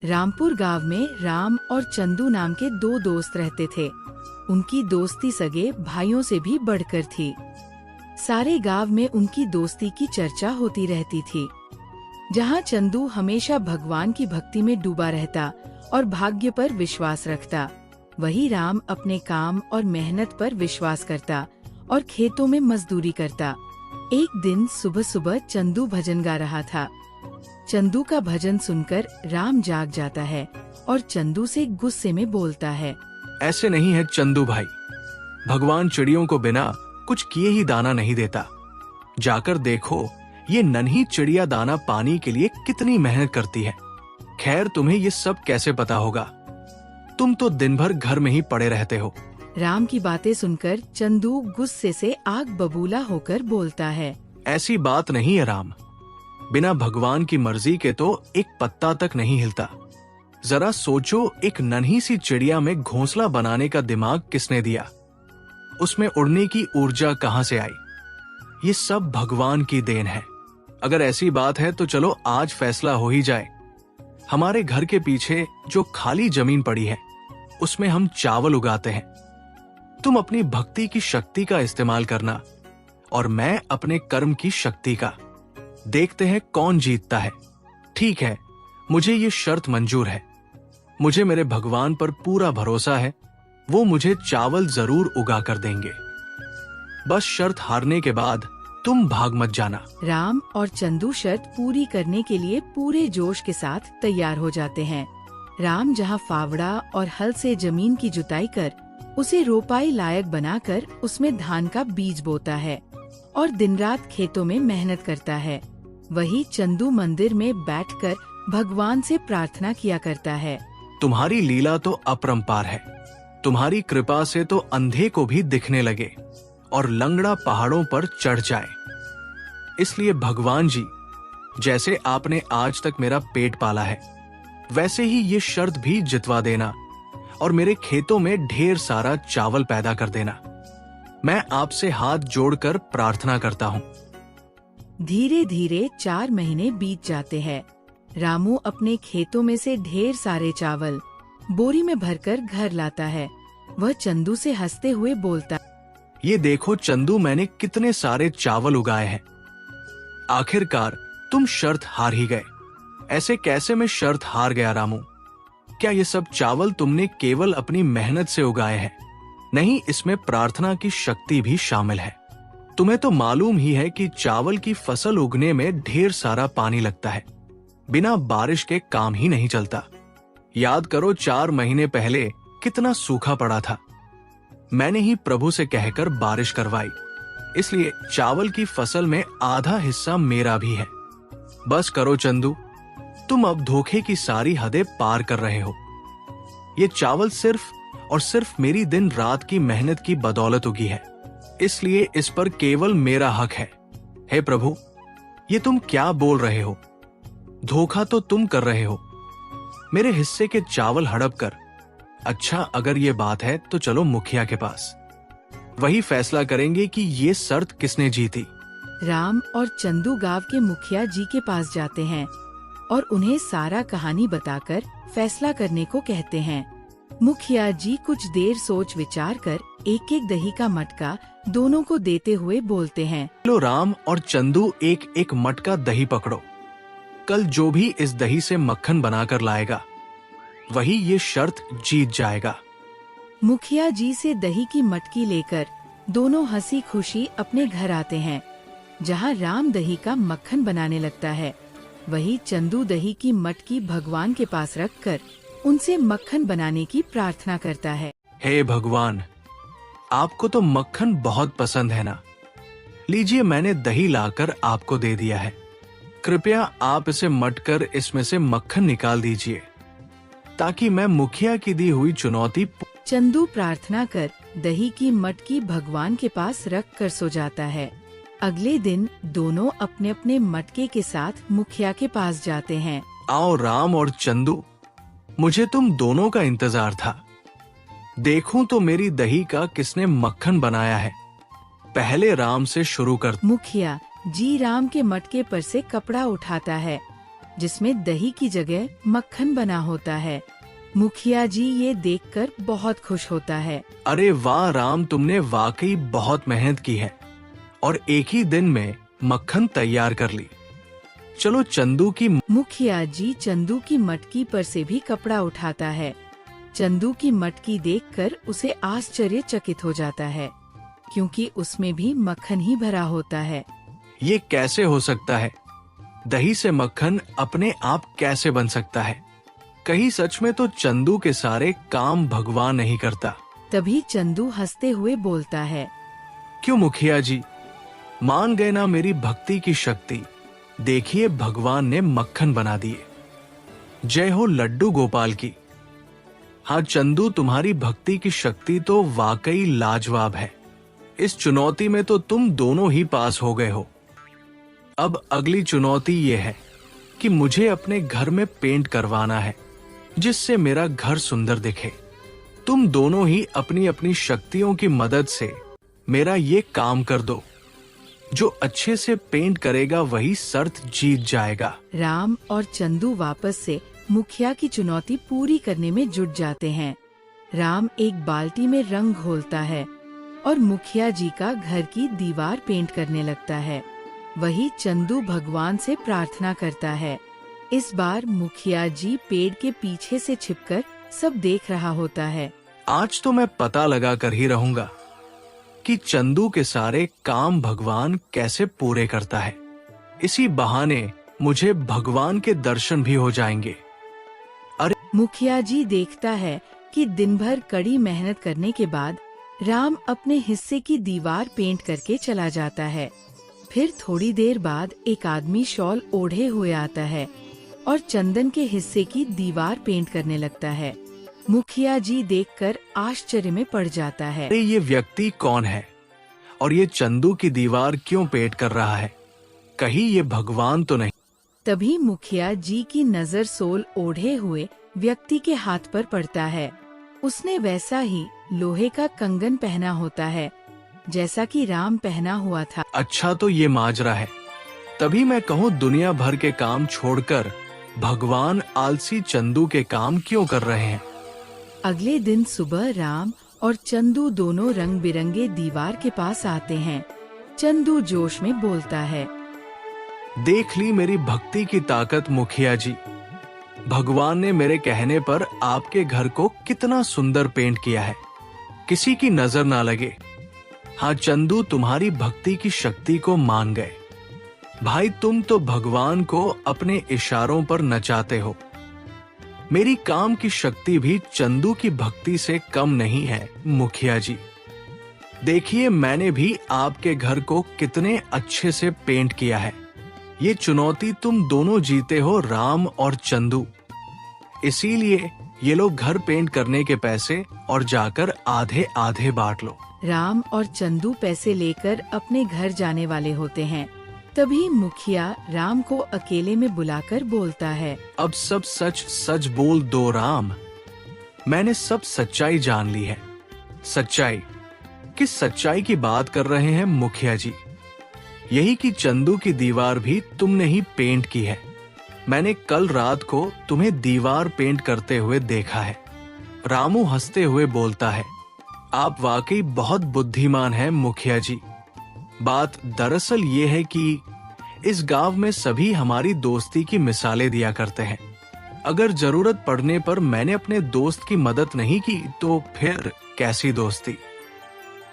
रामपुर गांव में राम और चंदू नाम के दो दोस्त रहते थे। उनकी दोस्ती सगे भाइयों से भी बढ़कर थी। सारे गांव में उनकी दोस्ती की चर्चा होती रहती थी। जहां चंदू हमेशा भगवान की भक्ति में डूबा रहता और भाग्य पर विश्वास रखता, वही राम अपने काम और मेहनत पर विश्वास करता और खेतों में मजदूरी करता। एक दिन सुबह सुबह चंदू भजन गा रहा था। चंदू का भजन सुनकर राम जाग जाता है और चंदू से गुस्से में बोलता है, ऐसे नहीं है चंदू भाई, भगवान चिड़ियों को बिना कुछ किए ही दाना नहीं देता। जाकर देखो ये नन्ही चिड़िया दाना पाने के लिए कितनी मेहनत करती है। खैर तुम्हें ये सब कैसे पता होगा, तुम तो दिन भर घर में ही पड़े रहते हो। राम की बातें सुनकर चंदू गुस्से से आग बबूला होकर बोलता है, ऐसी बात नहीं है राम, बिना भगवान की मर्जी के तो एक पत्ता तक नहीं हिलता। जरा सोचो, एक नन्ही सी चिड़िया में घोंसला बनाने का दिमाग किसने दिया? उसमें उड़ने की ऊर्जा कहां से आई? ये सब भगवान की देन है। अगर ऐसी बात है तो चलो आज फैसला हो ही जाए। हमारे घर के पीछे जो खाली जमीन पड़ी है उसमें हम चावल उगाते हैं। तुम अपनी भक्ति की शक्ति का इस्तेमाल करना और मैं अपने कर्म की शक्ति का। देखते हैं कौन जीतता है। ठीक है, मुझे ये शर्त मंजूर है। मुझे मेरे भगवान पर पूरा भरोसा है, वो मुझे चावल जरूर उगा कर देंगे। बस शर्त हारने के बाद तुम भाग मत जाना। राम और चंदू शर्त पूरी करने के लिए पूरे जोश के साथ तैयार हो जाते हैं। राम जहां फावड़ा और हल से जमीन की जुताई कर उसे रोपाई लायक बनाकर उसमें धान का बीज बोता है और दिन रात खेतों में मेहनत करता है। वही चंदू मंदिर में बैठकर भगवान से प्रार्थना किया करता है, तुम्हारी लीला तो अपरंपार है। तुम्हारी कृपा से तो अंधे को भी दिखने लगे और लंगड़ा पहाड़ों पर चढ़ जाए। इसलिए भगवान जी, जैसे आपने आज तक मेरा पेट पाला है, वैसे ही ये शर्त भी जितवा देना और मेरे खेतों में ढेर सारा चावल पैदा कर देना। मैं आपसे हाथ जोड़कर प्रार्थना करता हूँ। धीरे धीरे 4 महीने बीत जाते हैं। रामू अपने खेतों में से ढेर सारे चावल बोरी में भरकर घर लाता है। वह चंदू से हंसते हुए बोलता, ये देखो चंदू, मैंने कितने सारे चावल उगाए हैं। आखिरकार तुम शर्त हार ही गए। ऐसे कैसे मैं शर्त हार गया रामू? क्या ये सब चावल तुमने केवल अपनी मेहनत से उगाए हैं? नहीं, इसमें प्रार्थना की शक्ति भी शामिल है। तुम्हें तो मालूम ही है कि चावल की फसल उगने में ढेर सारा पानी लगता है। बिना बारिश के काम ही नहीं चलता। याद करो 4 महीने पहले कितना सूखा पड़ा था। मैंने ही प्रभु से कहकर बारिश करवाई, इसलिए चावल की फसल में आधा हिस्सा मेरा भी है। बस करो चंदू, तुम अब धोखे की सारी हदें पार कर रहे हो। ये चावल सिर्फ और सिर्फ मेरी दिन रात की मेहनत की बदौलत उगी है, इसलिए इस पर केवल मेरा हक है। हे प्रभु, ये तुम क्या बोल रहे हो? धोखा तो तुम कर रहे हो। मेरे हिस्से के चावल हड़प कर। अच्छा, अगर ये बात है तो चलो मुखिया के पास, वही फैसला करेंगे कि ये शर्त किसने जीती। राम और चंदू गांव के मुखिया जी के पास जाते हैं और उन्हें सारा कहानी बताकर फैसला करने को कहते हैं। मुखिया जी कुछ देर सोच विचार कर एक एक दही का मटका दोनों को देते हुए बोलते हैं, लो राम और चंदू, एक एक मटका दही पकड़ो। कल जो भी इस दही से मक्खन बनाकर लाएगा वही ये शर्त जीत जाएगा। मुखिया जी से दही की मटकी लेकर दोनों हंसी खुशी अपने घर आते हैं। जहां राम दही का मक्खन बनाने लगता है, वही चंदू दही की मटकी भगवान के पास रखकर उनसे मक्खन बनाने की प्रार्थना करता है। हे भगवान, आपको तो मक्खन बहुत पसंद है ना? लीजिए, मैंने दही लाकर आपको दे दिया है। कृपया आप इसे मटकर इसमें से मक्खन निकाल दीजिए ताकि मैं मुखिया की दी हुई चुनौती। चंदू प्रार्थना कर दही की मटकी भगवान के पास रख कर सो जाता है। अगले दिन दोनों अपने अपने मटके के साथ मुखिया के पास जाते हैं। आओ राम और चंदू, मुझे तुम दोनों का इंतजार था। देखूं तो मेरी दही का किसने मक्खन बनाया है। पहले राम से शुरू कर। मुखिया जी राम के मटके पर से कपड़ा उठाता है। जिसमें दही की जगह मक्खन बना होता है। मुखिया जी ये देखकर बहुत खुश होता है। अरे वाह राम, तुमने वाकई बहुत मेहनत की है और एक ही दिन में मक्खन तैयार कर ली। चलो चंदू की। मुखिया जी चंदू की मटकी पर से भी कपड़ा उठाता है। चंदू की मटकी देखकर उसे आश्चर्यचकित हो जाता है, क्योंकि उसमें भी मक्खन ही भरा होता है। ये कैसे हो सकता है? दही से मक्खन अपने आप कैसे बन सकता है? कहीं सच में तो चंदू के सारे काम भगवान नहीं करता। तभी चंदू हंसते हुए बोलता है, क्यों मुखिया जी, मान गए ना मेरी भक्ति की शक्ति। देखिए भगवान ने मक्खन बना दिए। जय हो लड्डू गोपाल की। हाँ चंदू, तुम्हारी भक्ति की शक्ति तो वाकई लाजवाब है। इस चुनौती में तो तुम दोनों ही पास हो गए हो। अब अगली चुनौती ये है कि मुझे अपने घर में पेंट करवाना है, जिससे मेरा घर सुंदर दिखे। तुम दोनों ही अपनी अपनी शक्तियों की मदद से मेरा ये काम कर दो। जो अच्छे से पेंट करेगा वही शर्त जीत जाएगा। राम और चंदू वापस से मुखिया की चुनौती पूरी करने में जुट जाते हैं। राम एक बाल्टी में रंग घोलता है और मुखिया जी का घर की दीवार पेंट करने लगता है। वही चंदू भगवान से प्रार्थना करता है। इस बार मुखिया जी पेड़ के पीछे से छिपकर सब देख रहा होता है। आज तो मैं पता लगा कर ही रहूंगा कि चंदू के सारे काम भगवान कैसे पूरे करता है। इसी बहाने मुझे भगवान के दर्शन भी हो जाएंगे। अरे मुखिया जी देखता है कि दिन भर कड़ी मेहनत करने के बाद राम अपने हिस्से की दीवार पेंट करके चला जाता है। फिर थोड़ी देर बाद एक आदमी शॉल ओढ़े हुए आता है और चंदन के हिस्से की दीवार पेंट करने लगता है। मुखिया जी देखकर आश्चर्य में पड़ जाता है। अरे ये व्यक्ति कौन है और ये चंदू की दीवार क्यों पेंट कर रहा है? कहीं ये भगवान तो नहीं? तभी मुखिया जी की नजर सोल ओढ़े हुए व्यक्ति के हाथ पर पड़ता है। उसने वैसा ही लोहे का कंगन पहना होता है जैसा कि राम पहना हुआ था। अच्छा तो ये माजरा है। तभी मैं कहूँ दुनिया भर के काम छोड़कर भगवान आलसी चंदू के काम क्यों कर रहे हैं। अगले दिन सुबह राम और चंदू दोनों रंग बिरंगे दीवार के पास आते हैं। चंदू जोश में बोलता है, देख ली मेरी भक्ति की ताकत मुखिया जी। भगवान ने मेरे कहने पर आपके घर को कितना सुंदर पेंट किया है, किसी की नजर ना लगे। हाँ चंदू, तुम्हारी भक्ति की शक्ति को मान गए। भाई तुम तो भगवान को अपने इशारों पर नचाते हो। मेरी काम की शक्ति भी चंदू की भक्ति से कम नहीं है मुखिया जी। देखिए मैंने भी आपके घर को कितने अच्छे से पेंट किया है। ये चुनौती तुम दोनों जीते हो राम और चंदू। इसीलिए ये लोग घर पेंट करने के पैसे और जाकर आधे आधे बांट लो। राम और चंदू पैसे लेकर अपने घर जाने वाले होते हैं। तभी मुखिया राम को अकेले में बुलाकर बोलता है, अब सब सच सच बोल दो राम। मैंने सब सच्चाई जान ली है। सच्चाई? किस सच्चाई की बात कर रहे हैं मुखिया जी? यही कि चंदू की दीवार भी तुमने ही पेंट की है। मैंने कल रात को तुम्हें दीवार पेंट करते हुए देखा है। रामू हंसते हुए बोलता है, आप वाकई बहुत बुद्धिमान हैं मुखिया जी। बात दरअसल ये है कि इस गांव में सभी हमारी दोस्ती की मिसालें दिया करते हैं। अगर जरूरत पड़ने पर मैंने अपने दोस्त की मदद नहीं की तो फिर कैसी दोस्ती।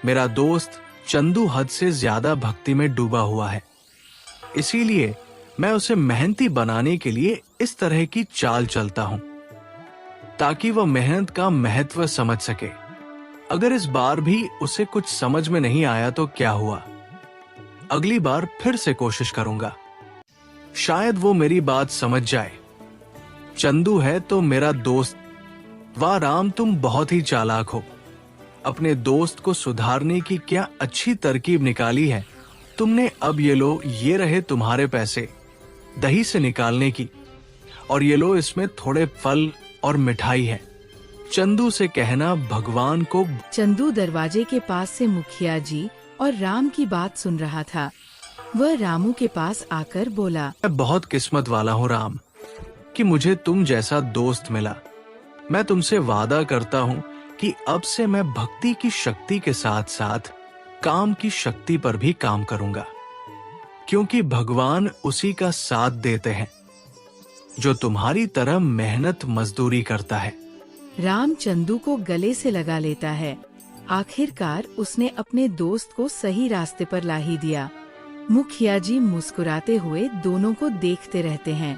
मेरा दोस्त चंदू हद से ज्यादा भक्ति में डूबा हुआ है, इसीलिए मैं उसे मेहनती बनाने के लिए इस तरह की चाल चलता हूं ताकि वह मेहनत का महत्व समझ सके। अगर इस बार भी उसे कुछ समझ में नहीं आया तो क्या हुआ, अगली बार फिर से कोशिश करूंगा। शायद वो मेरी बात समझ जाए। चंदू है तो मेरा दोस्त। वाह राम, तुम बहुत ही चालाक हो। अपने दोस्त को सुधारने की क्या अच्छी तरकीब निकाली है तुमने। अब ये लो, ये रहे तुम्हारे पैसे दही से निकालने की, और ये लो इसमें थोड़े फल और मिठाई है। चंदू से कहना भगवान को। चंदू दरवाजे के पास से मुखिया जी और राम की बात सुन रहा था। वह रामू के पास आकर बोला, मैं बहुत किस्मत वाला हूँ राम। कि मुझे तुम जैसा दोस्त मिला। मैं तुमसे वादा करता हूँ कि अब से मैं भक्ति की शक्ति के साथ साथ काम की शक्ति पर भी काम करूंगा, क्योंकि भगवान उसी का साथ देते हैं जो तुम्हारी तरह मेहनत मजदूरी करता है। राम चंदू को गले से लगा लेता है। आखिरकार उसने अपने दोस्त को सही रास्ते पर ला ही दिया। मुखिया जी मुस्कुराते हुए दोनों को देखते रहते हैं।